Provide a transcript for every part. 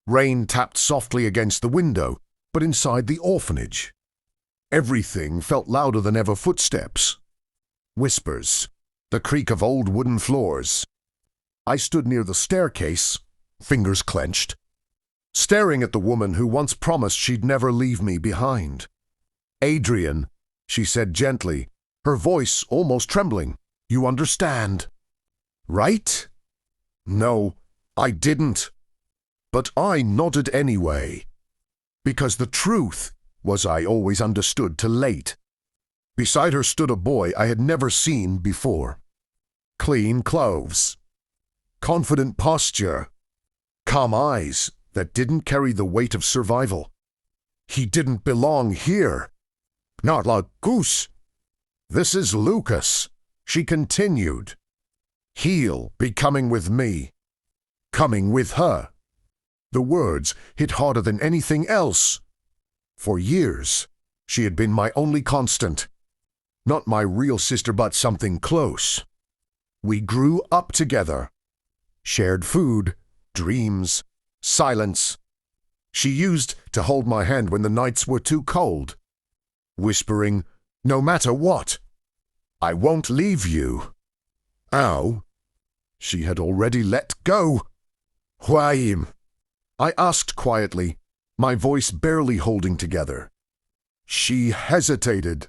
Rain tapped softly against the window, but inside the orphanage. Everything felt louder than ever: footsteps, whispers, the creak of old wooden floors. I stood near the staircase, fingers clenched, staring at the woman who once promised she'd never leave me behind. "Adrian," she said gently, her voice almost trembling. "You understand, right?" No, I didn't. But I nodded anyway, because the truth was I always understood too late. Beside her stood a boy I had never seen before. Clean clothes, confident posture, calm eyes that didn't carry the weight of survival. He didn't belong here. Not like Goose. "This is Lucas," she continued. "He'll be coming with me. Coming with her." The words hit harder than anything else. For years, she had been my only constant. Not my real sister, but something close. We grew up together. Shared food, dreams, silence. She used to hold my hand when the nights were too cold, whispering, "No matter what, I won't leave you." Ow. She had already let go. "Why him?" I asked quietly, my voice barely holding together. She hesitated.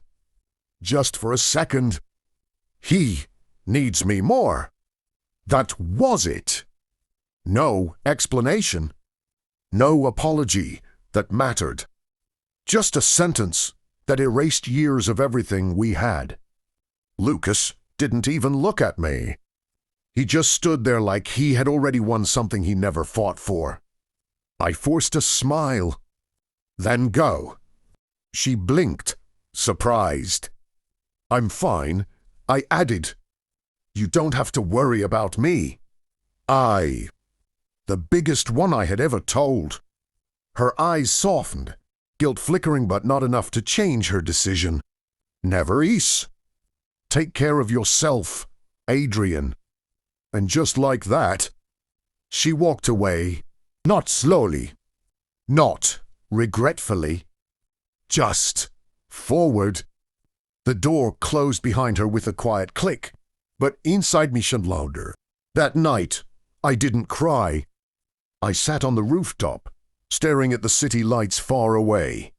Just for a second. "He needs me more." That was it. No explanation. No apology that mattered. Just a sentence that erased years of everything we had. Lucas didn't even look at me. He just stood there like he had already won something he never fought for. I forced a smile. "Then go." She blinked, surprised. "I'm fine," I added. "You don't have to worry about me." The biggest one I had ever told. Her eyes softened, guilt flickering but not enough to change her decision. "Never ease. Take care of yourself, Adrian." And just like that, she walked away. Not slowly, not regretfully, just forward. The door closed behind her with a quiet click, but inside me shone louder. That night, I didn't cry. I sat on the rooftop, staring at the city lights far away.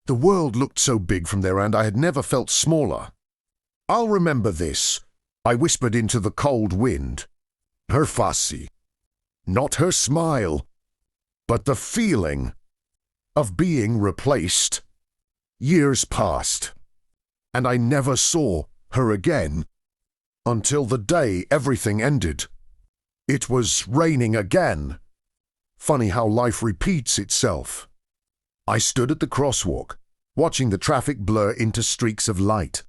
The world looked so big from there, and I had never felt smaller. "I'll remember this," I whispered into the cold wind. Her fussy. Not her smile, but the feeling of being replaced. Years passed, and I never saw her again until the day everything ended. It was raining again. Funny how life repeats itself. I stood at the crosswalk, watching the traffic blur into streaks of light.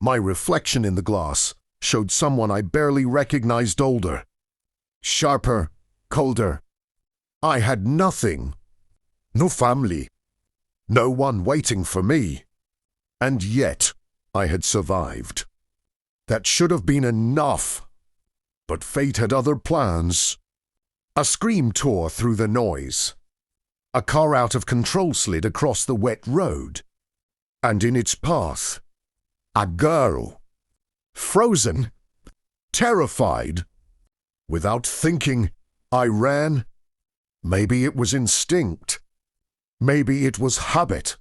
My reflection in the glass showed someone I barely recognized, older, sharper, colder. I had nothing. No family. No one waiting for me. And yet, I had survived. That should have been enough. But fate had other plans. A scream tore through the noise. A car out of control slid across the wet road. And in its path, a girl. Frozen. Terrified. Without thinking, I ran. Maybe it was instinct. Maybe it was habit.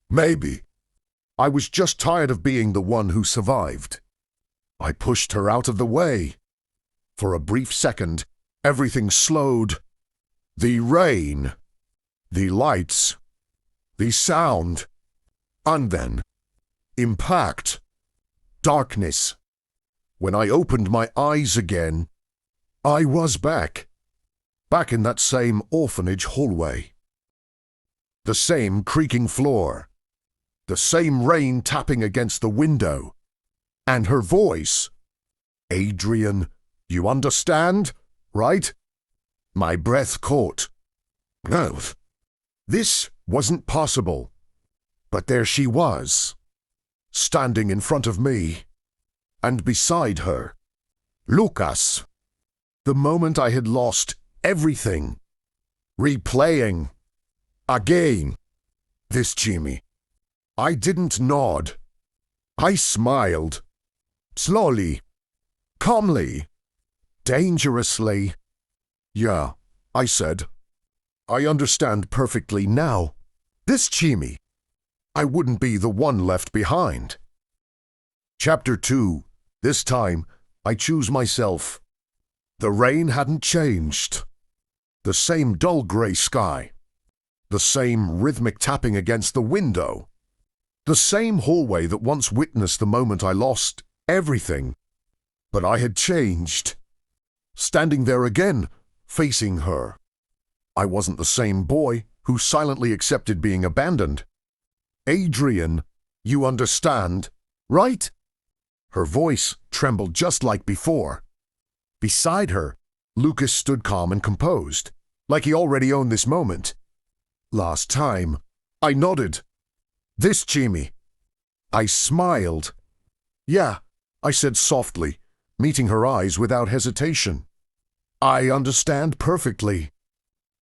Maybe I was just tired of being the one who survived. I pushed her out of the way. For a brief second, everything slowed. The rain, the lights, the sound, and then impact, darkness. When I opened my eyes again, I was back in that same orphanage hallway. The same creaking floor, the same rain tapping against the window, and her voice. "Adrian, you understand, right?" My breath caught. No, this wasn't possible. But there she was, standing in front of me, and beside her, Lucas. The moment I had lost everything, Replaying. Again. This Jimmy. I didn't nod. I smiled. Slowly. Calmly. Dangerously. Yeah, I said. I understand perfectly now. This Jimmy. I wouldn't be the one left behind. Chapter 2. This time, I choose myself. The rain hadn't changed. The same dull grey sky. The same rhythmic tapping against the window. The same hallway that once witnessed the moment I lost everything. But I had changed. Standing there again, facing her. I wasn't the same boy who silently accepted being abandoned. Adrian, you understand, right? Her voice trembled just like before. Beside her, Lucas stood calm and composed, like he already owned this moment. Last time, I nodded. This Jimmy. I smiled. Yeah, I said softly, meeting her eyes without hesitation. I understand perfectly.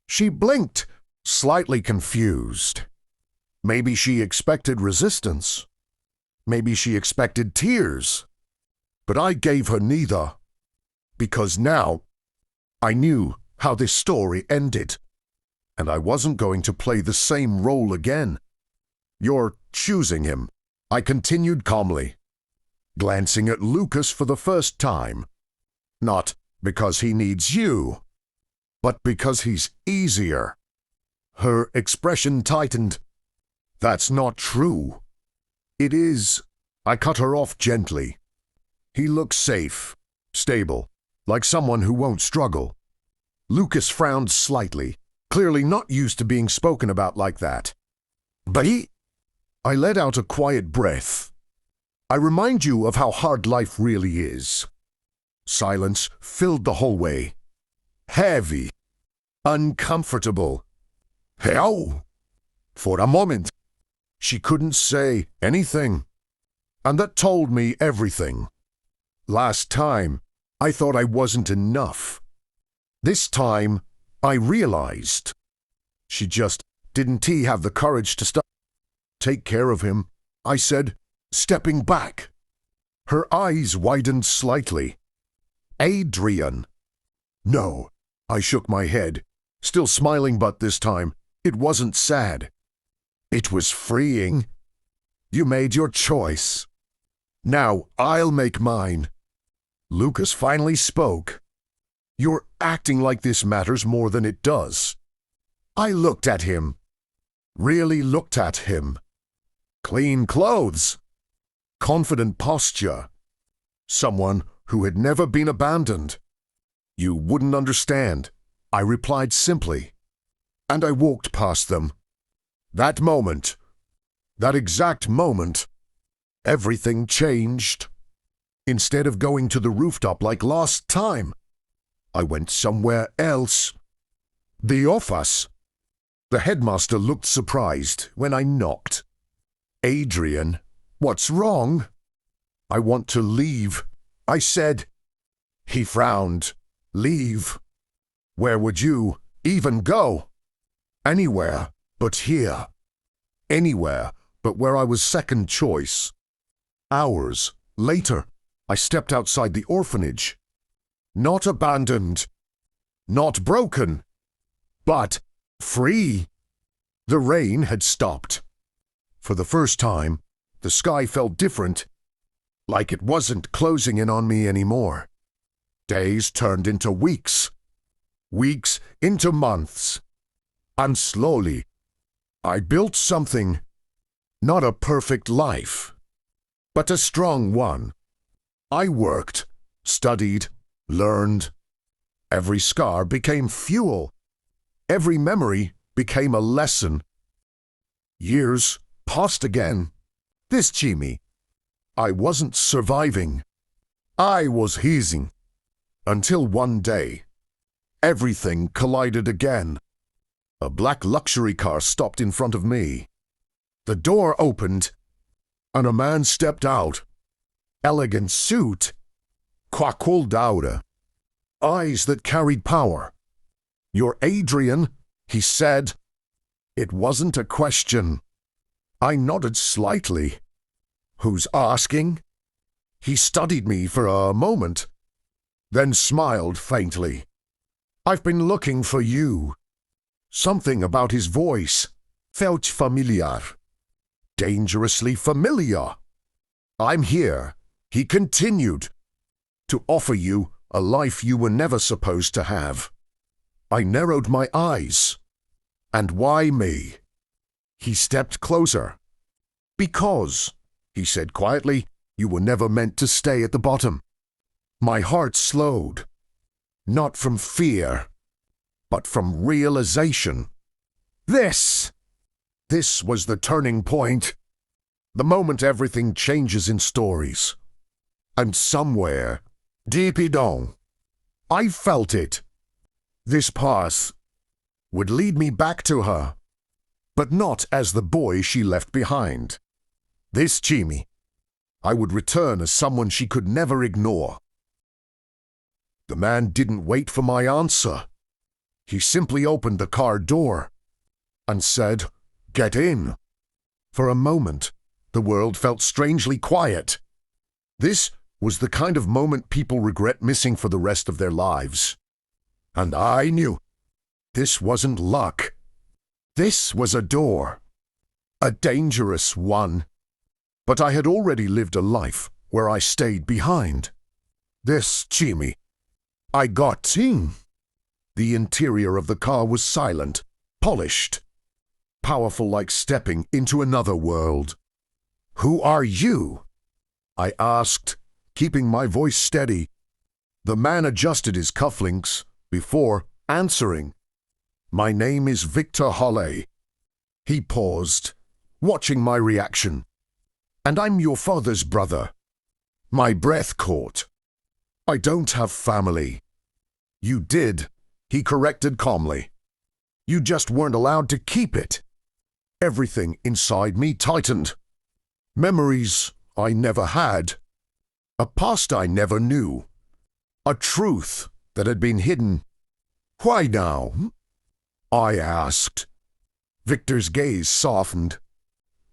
She blinked, slightly confused. Maybe she expected resistance. Maybe she expected tears. But I gave her neither. Because now, I knew how this story ended. And I wasn't going to play the same role again. You're choosing him, I continued calmly, glancing at Lucas for the first time. Not because he needs you, but because he's easier. Her expression tightened. That's not true. It is. I cut her off gently. He looks safe, stable, like someone who won't struggle. Lucas frowned slightly, clearly not used to being spoken about like that. But I let out a quiet breath. I remind you of how hard life really is. Silence filled the hallway. Heavy. Uncomfortable. Hell! For a moment, she couldn't say anything. And that told me everything. Last time, I thought I wasn't enough. This time, I realized. She just didn't have the courage to stop. Take care of him, I said, stepping back. Her eyes widened slightly. Adrian. No, I shook my head, still smiling, but this time it wasn't sad. It was freeing. You made your choice. Now I'll make mine. Lucas finally spoke. You're acting like this matters more than it does. I looked at him. Really looked at him. Clean clothes. Confident posture. Someone who had never been abandoned. You wouldn't understand, I replied simply. And I walked past them. That moment, that exact moment, everything changed. Instead of going to the rooftop like last time, I went somewhere else. The office. The headmaster looked surprised when I knocked. Adrian, what's wrong? I want to leave, I said. He frowned. Leave? Where would you even go? Anywhere but here. Anywhere but where I was second choice. Hours later, I stepped outside the orphanage. Not abandoned. Not broken. But free. The rain had stopped. For the first time, the sky felt different, like it wasn't closing in on me anymore. Days turned into weeks. Weeks into months. And slowly, I built something. Not a perfect life, but a strong one. I worked, studied, learned. Every scar became fuel. Every memory became a lesson. Years passed again. This Jimmy. I wasn't surviving. I was healing. Until one day, everything collided again. A black luxury car stopped in front of me. The door opened, and a man stepped out. Elegant suit. Quaquildaura. Eyes that carried power. You're Adrian, He said. It wasn't a question. I nodded slightly. Who's asking? He studied me for a moment, then smiled faintly. I've been looking for you. Something about his voice felt familiar. Dangerously familiar. I'm here, he continued, to offer you a life you were never supposed to have. I narrowed my eyes. And why me? He stepped closer. Because, he said quietly, you were never meant to stay at the bottom. My heart slowed. Not from fear, but from realization. This was the turning point. The moment everything changes in stories. And somewhere, deep down, I felt it. This path would lead me back to her, but not as the boy she left behind. This Jimmy, I would return as someone she could never ignore. The man didn't wait for my answer. He simply opened the car door and said, "Get in." For a moment, the world felt strangely quiet. This was the kind of moment people regret missing for the rest of their lives. And I knew this wasn't luck. This was a door. A dangerous one. But I had already lived a life where I stayed behind. This Jimmy, I got in. The interior of the car was silent, polished, powerful like stepping into another world. Who are you? I asked, keeping my voice steady. The man adjusted his cufflinks before answering. My name is Victor Holley. He paused, watching my reaction. And I'm your father's brother. My breath caught. I don't have family. You did, he corrected calmly. You just weren't allowed to keep it. Everything inside me tightened. Memories I never had. A past I never knew. A truth that had been hidden. Why now? I asked. Victor's gaze softened.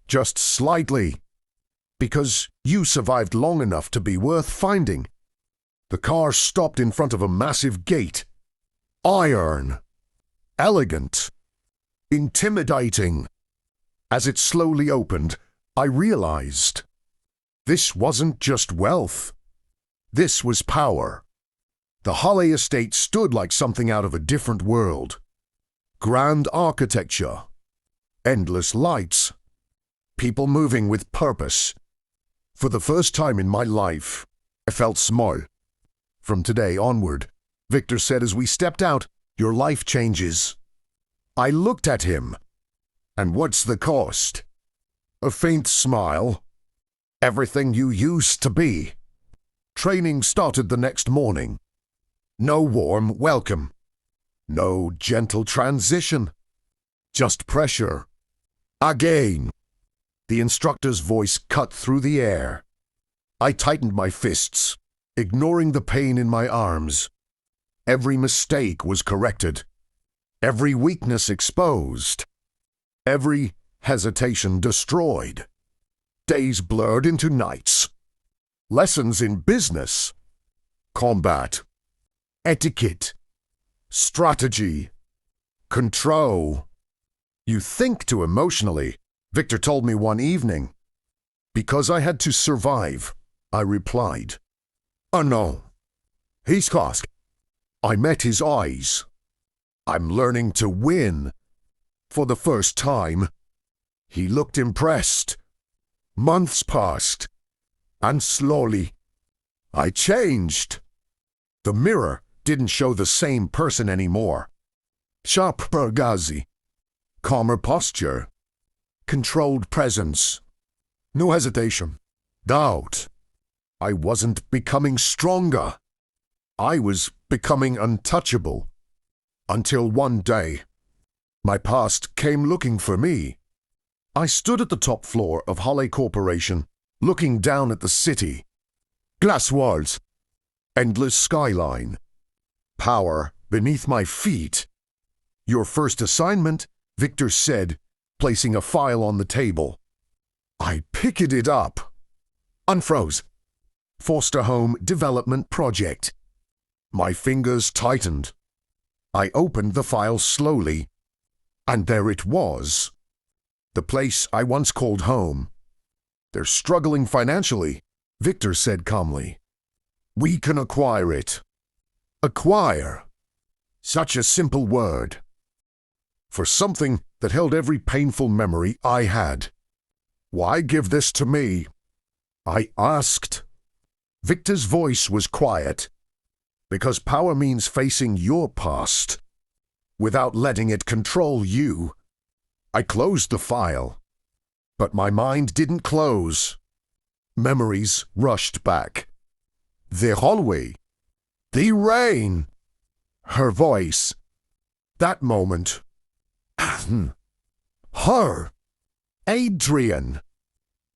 Just slightly. Because you survived long enough to be worth finding. The car stopped in front of a massive gate. Iron. Elegant. Intimidating. As it slowly opened, I realized this wasn't just wealth. This was power. The Holley estate stood like something out of a different world. Grand architecture. Endless lights. People moving with purpose. For the first time in my life, I felt small. From today onward, Victor said as we stepped out, your life changes. I looked at him. And what's the cost? A faint smile. Everything you used to be. Training started the next morning. No warm welcome. No gentle transition. Just pressure. Again. The instructor's voice cut through the air. I tightened my fists, ignoring the pain in my arms. Every mistake was corrected. Every weakness exposed. Every hesitation destroyed. Days blurred into nights. Lessons in business. Combat. Etiquette. Strategy. Control. You think too emotionally, Victor told me one evening. Because I had to survive, I replied. Oh no. He's asked. I met his eyes. I'm learning to win. For the first time. He looked impressed. Months passed. And slowly, I changed. The mirror didn't show the same person anymore. Sharper gaze. Calmer posture. Controlled presence. No hesitation. Doubt. I wasn't becoming stronger. I was becoming untouchable. Until one day, my past came looking for me. I stood at the top floor of Holley Corporation, looking down at the city. Glass walls. Endless skyline. Power beneath my feet. Your first assignment, Victor said, placing a file on the table. I picked it up. Unfroze. Foster Home Development Project. My fingers tightened. I opened the file slowly, and there it was. The place I once called home. They're struggling financially, Victor said calmly. We can acquire it. Acquire. Such a simple word. For something that held every painful memory I had. Why give this to me? I asked. Victor's voice was quiet. Because power means facing your past, without letting it control you. I closed the file. But my mind didn't close. Memories rushed back. The hallway. The rain. Her voice. That moment. Her. Adrian.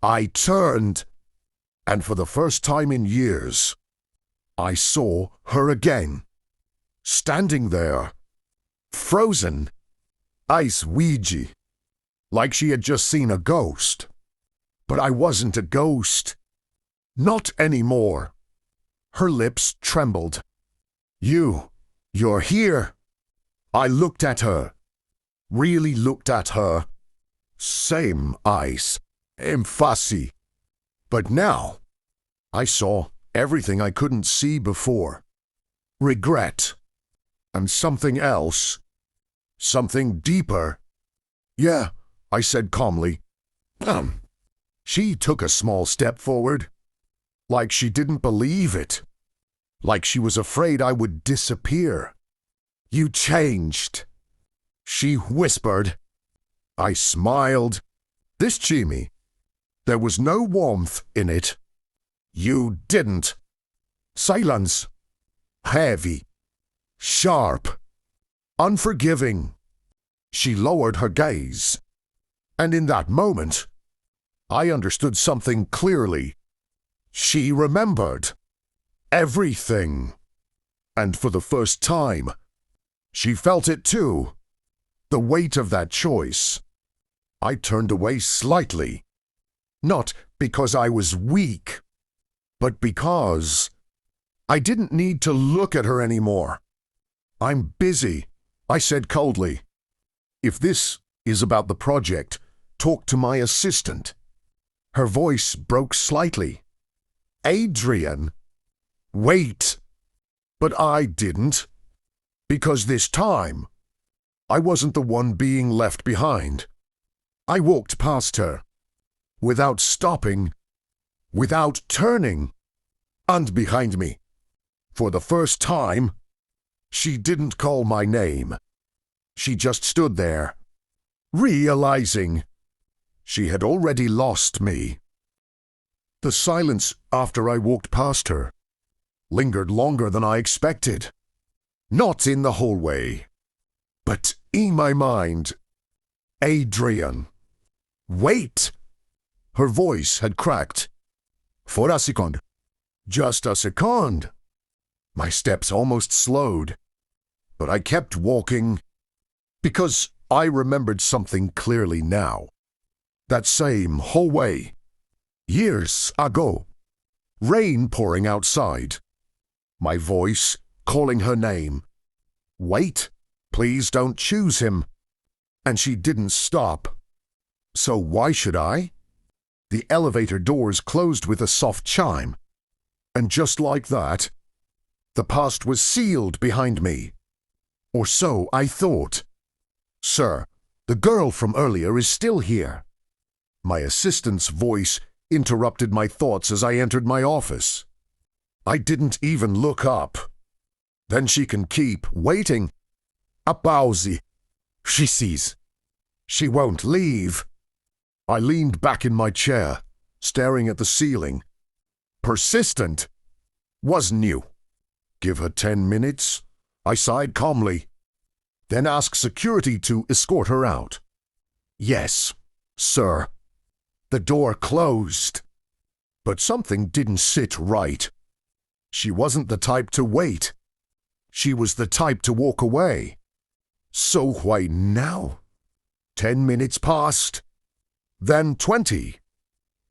I turned, and for the first time in years, I saw her again. Standing there. Frozen. Ice Ouija. Like she had just seen a ghost. But I wasn't a ghost. Not anymore. Her lips trembled. You're here. I looked at her. Really looked at her. Same eyes. Emphasis. But now, I saw everything I couldn't see before. Regret. And something else. Something deeper. Yeah, I said calmly. She took a small step forward. Like she didn't believe it. Like she was afraid I would disappear. You changed. She whispered. I smiled. This Jimmy. There was no warmth in it. You didn't. Silence. Heavy. Sharp. Unforgiving. She lowered her gaze. And in that moment, I understood something clearly. She remembered. Everything. And for the first time, she felt it too. The weight of that choice. I turned away slightly. Not because I was weak, but because I didn't need to look at her anymore. I'm busy, I said coldly. If this is about the project, talk to my assistant. Her voice broke slightly. Adrian. Wait. But I didn't. Because this time, I wasn't the one being left behind. I walked past her. Without stopping. Without turning. And behind me. For the first time, she didn't call my name. She just stood there, realizing she had already lost me. The silence after I walked past her lingered longer than I expected. Not in the hallway, but in my mind. Adrian. Wait! Her voice had cracked. For a second. Just a second. My steps almost slowed, but I kept walking because I remembered something clearly now. That same hallway. Years ago. Rain pouring outside. My voice calling her name. Wait, please don't choose him. And she didn't stop. So why should I? The elevator doors closed with a soft chime. And just like that, the past was sealed behind me. Or so I thought. Sir, the girl from earlier is still here. My assistant's voice interrupted my thoughts as I entered my office. I didn't even look up. Then she can keep waiting. A pause. She sees. She won't leave. I leaned back in my chair, staring at the ceiling. Persistent. Was new. Give her 10 minutes, I sighed calmly. Then ask security to escort her out. Yes, sir. The door closed. But something didn't sit right. She wasn't the type to wait. She was the type to walk away. So why now? 10 minutes passed, then 20,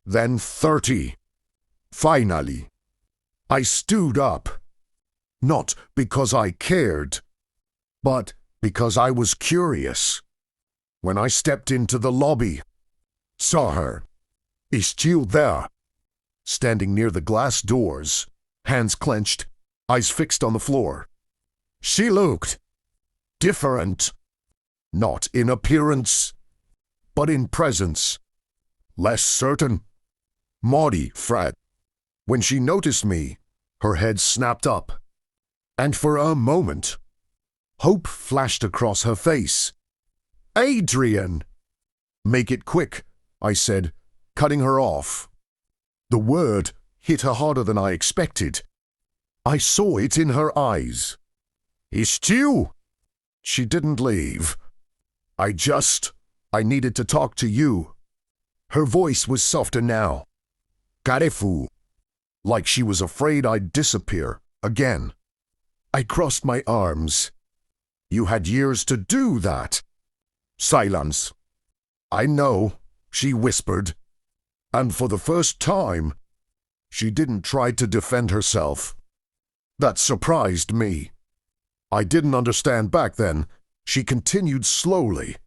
then 30. Finally, I stood up, not because I cared, but because I was curious. When I stepped into the lobby, saw her, is still there, standing near the glass doors, hands clenched, eyes fixed on the floor. She looked different, not in appearance, but in presence, less certain, Maudie Fred. When she noticed me, her head snapped up, and for a moment, hope flashed across her face. Adrian! Make it quick, I said, cutting her off. The word hit her harder than I expected. I saw it in her eyes. It's you! She didn't leave. I needed to talk to you. Her voice was softer now. Carefu. Like she was afraid I'd disappear again. I crossed my arms. You had years to do that. Silence. I know, she whispered. And for the first time, she didn't try to defend herself. That surprised me. I didn't understand back then. She continued slowly.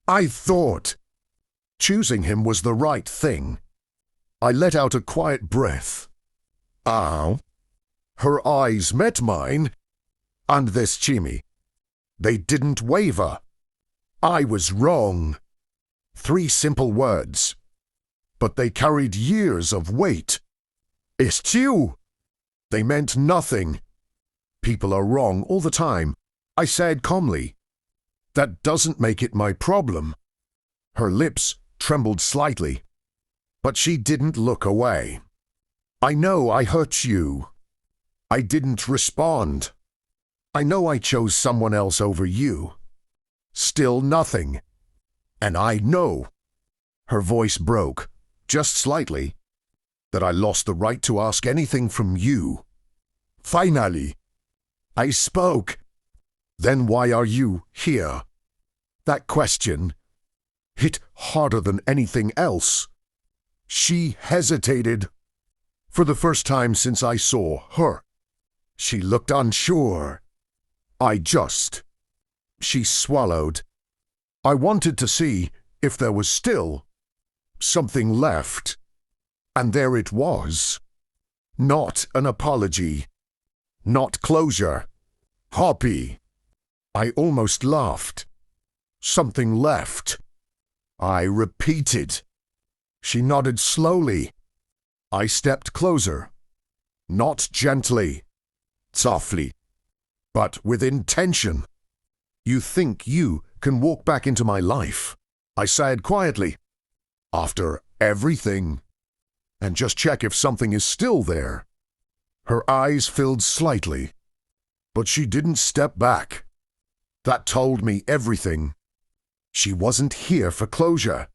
I thought choosing him was the right thing. I let out a quiet breath. Ow. Her eyes met mine, and this Chimmy. They didn't waver. I was wrong. 3 simple words, but they carried years of weight. It's you. They meant nothing. People are wrong all the time, I said calmly. That doesn't make it my problem. Her lips trembled slightly, but she didn't look away. I know I hurt you. I didn't respond. I know I chose someone else over you. Still nothing. And I know, her voice broke, just slightly, that I lost the right to ask anything from you. Finally, I spoke. Then why are you here? That question hit harder than anything else. She hesitated. For the first time since I saw her, she looked unsure. She swallowed. I wanted to see if there was still something left. And there it was. Not an apology. Not closure. Hoppy. I almost laughed. Something left. I repeated. She nodded slowly. I stepped closer. Not gently. Softly. But with intention. You think you can walk back into my life, I said quietly. After everything. And just check if something is still there. Her eyes filled slightly. But she didn't step back. That told me everything. She wasn't here for closure.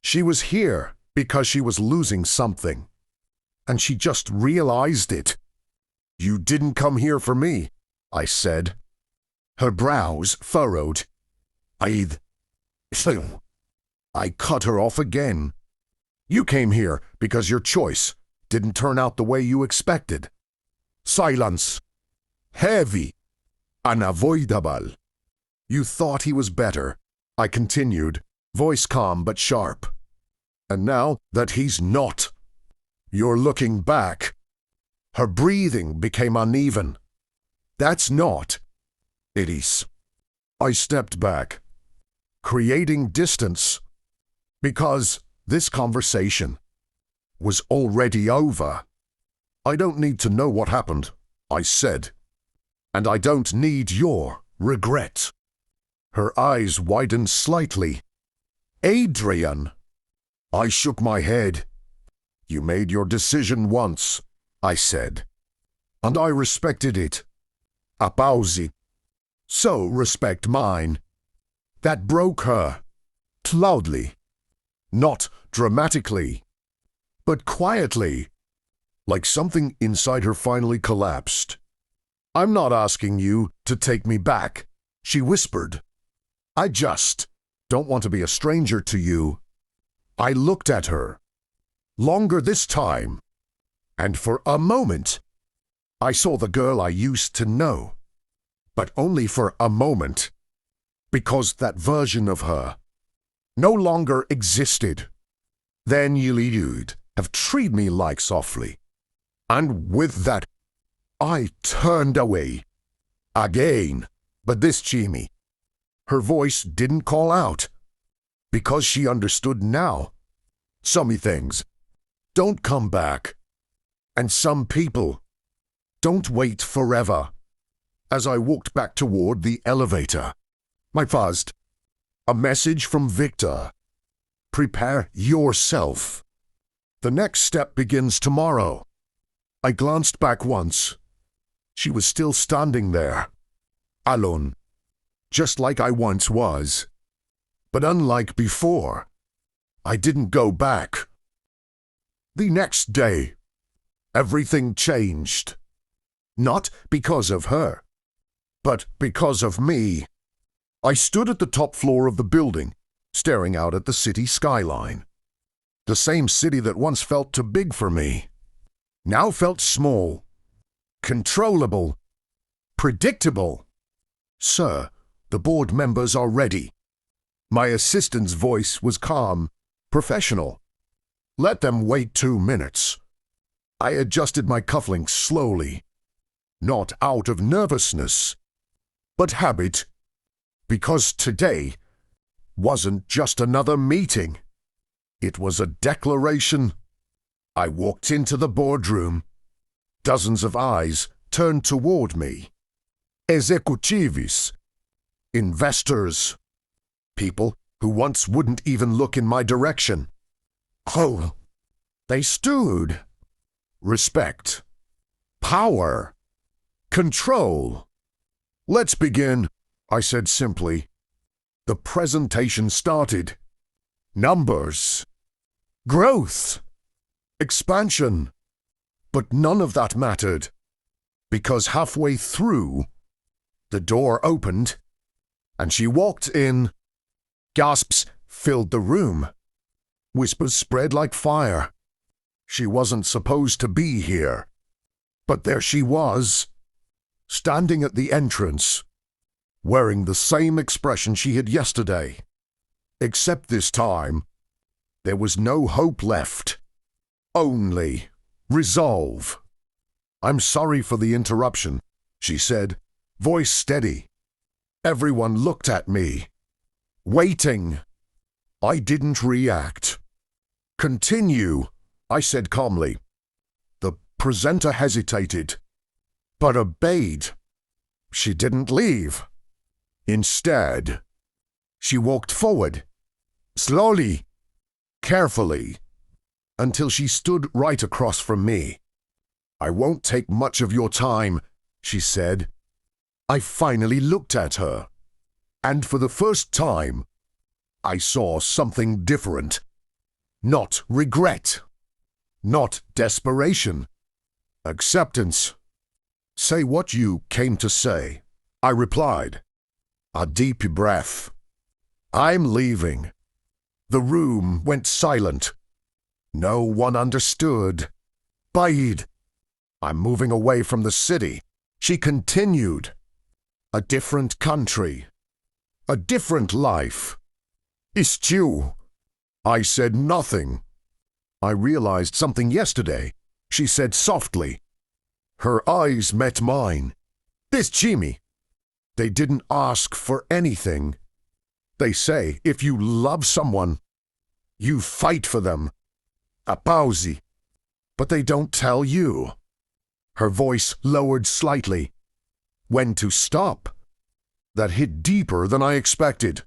She was here because she was losing something. And she just realized it. You didn't come here for me, I said. Her brows furrowed. I cut her off again. You came here because your choice didn't turn out the way you expected. Silence. Heavy. Unavoidable. You thought he was better, I continued, voice calm but sharp. And now that he's not, you're looking back. Her breathing became uneven. That's not. It is. I stepped back, creating distance, because this conversation was already over. I don't need to know what happened, I said, and I don't need your regret. Her eyes widened slightly. Adrian! I shook my head. You made your decision once, I said, and I respected it. Apausi. So respect mine. That broke her. Loudly. Not dramatically, but quietly, like something inside her finally collapsed. I'm not asking you to take me back, she whispered. I just don't want to be a stranger to you. I looked at her. Longer this time. And for a moment, I saw the girl I used to know. But only for a moment. Because that version of her no longer existed. Then you'd have treated me like softly. And with that, I turned away. Again. But this Jimmy, her voice didn't call out. Because she understood now. Some things don't come back. And some people don't wait forever. As I walked back toward the elevator, my first, a message from Victor. Prepare yourself. The next step begins tomorrow. I glanced back once. She was still standing there, alone, just like I once was. But unlike before, I didn't go back. The next day, everything changed. Not because of her, but because of me. I stood at the top floor of the building, staring out at the city skyline. The same city that once felt too big for me, now felt small, controllable, predictable. Sir, the board members are ready. My assistant's voice was calm, professional. Let them wait 2 minutes. I adjusted my cufflinks slowly, not out of nervousness, but habit. Because today wasn't just another meeting. It was a declaration. I walked into the boardroom. Dozens of eyes turned toward me. Executives, investors, people who once wouldn't even look in my direction. Oh, they stood. Respect, power, control. Let's begin, I said simply. The presentation started. Numbers, growth, expansion. But none of that mattered, because halfway through, the door opened, and she walked in. Gasps filled the room. Whispers spread like fire. She wasn't supposed to be here. But there she was, standing at the entrance, wearing the same expression she had yesterday. Except this time, there was no hope left. Only resolve. I'm sorry for the interruption, she said, voice steady. Everyone looked at me, waiting. I didn't react. Continue, I said calmly. The presenter hesitated, but obeyed. She didn't leave. Instead, she walked forward, slowly, carefully, until she stood right across from me. I won't take much of your time, she said. I finally looked at her, and for the first time, I saw something different. Not regret, not desperation, acceptance. Say what you came to say, I replied. A deep breath. I'm leaving. The room went silent. No one understood. Bide. I'm moving away from the city, she continued. A different country. A different life. It's you. I said nothing. I realized something yesterday, she said softly. Her eyes met mine. This Jimmy. They didn't ask for anything. They say if you love someone, you fight for them. A pausi. But they don't tell you. Her voice lowered slightly. When to stop. That hit deeper than I expected.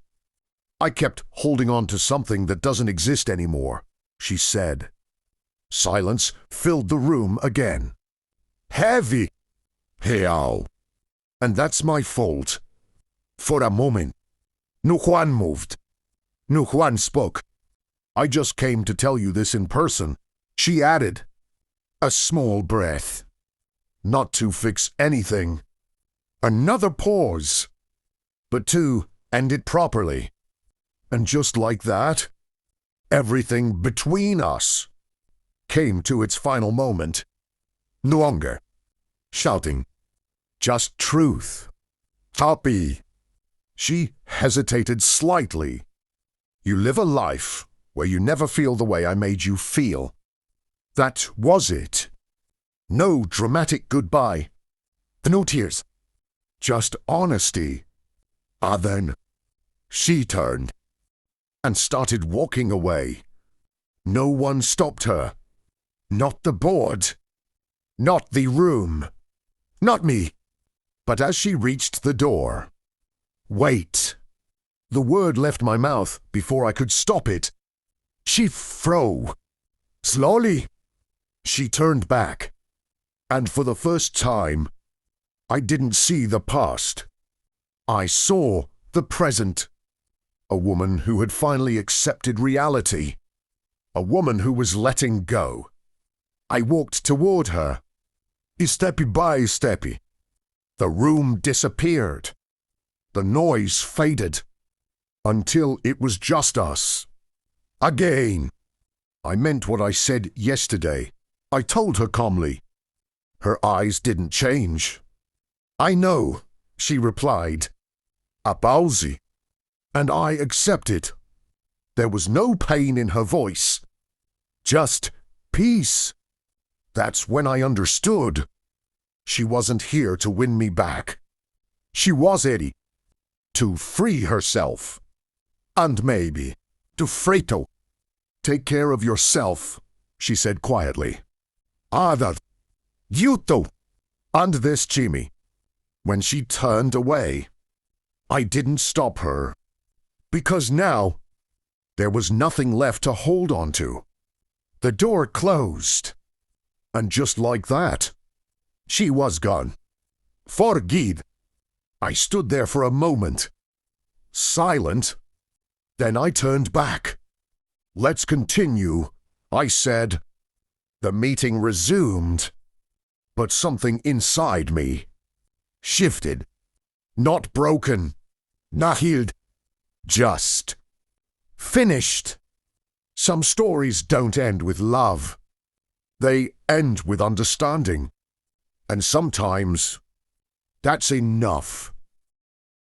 I kept holding on to something that doesn't exist anymore, she said. Silence filled the room again. Heavy. Real. And that's my fault. For a moment, no one moved. No one spoke. I just came to tell you this in person, she added. A small breath. Not to fix anything. Another pause. but to end it properly. And just like that, everything between us came to its final moment. No longer shouting, just truth. Happy. She hesitated slightly. You live a life where you never feel the way I made you feel. That was it. No dramatic goodbye. No tears. Just honesty. Then she turned and started walking away. No one stopped her. Not the board. Not the room. Not me. But as she reached the door, wait. The word left my mouth before I could stop it. She froze. Slowly, she turned back. And for the first time, I didn't see the past. I saw the present. A woman who had finally accepted reality. A woman who was letting go. I walked toward her. Steppy by steppy. The room disappeared. The noise faded. Until it was just us. Again. I meant what I said yesterday. I told her calmly. Her eyes didn't change. I know, she replied. A palsy. And I accept it. There was no pain in her voice. Just peace. That's when I understood. She wasn't here to win me back. She was Eddie. To free herself. And maybe to Freto. Take care of yourself, she said quietly. That. You too. And this Jimmy. When she turned away, I didn't stop her. Because now, there was nothing left to hold on to. The door closed. And just like that, she was gone. Forgive. I stood there for a moment. Silent. Then I turned back. Let's continue, I said. The meeting resumed. But something inside me shifted. Not broken. Not healed. Just finished. Some stories don't end with love. They end with understanding. And sometimes that's enough.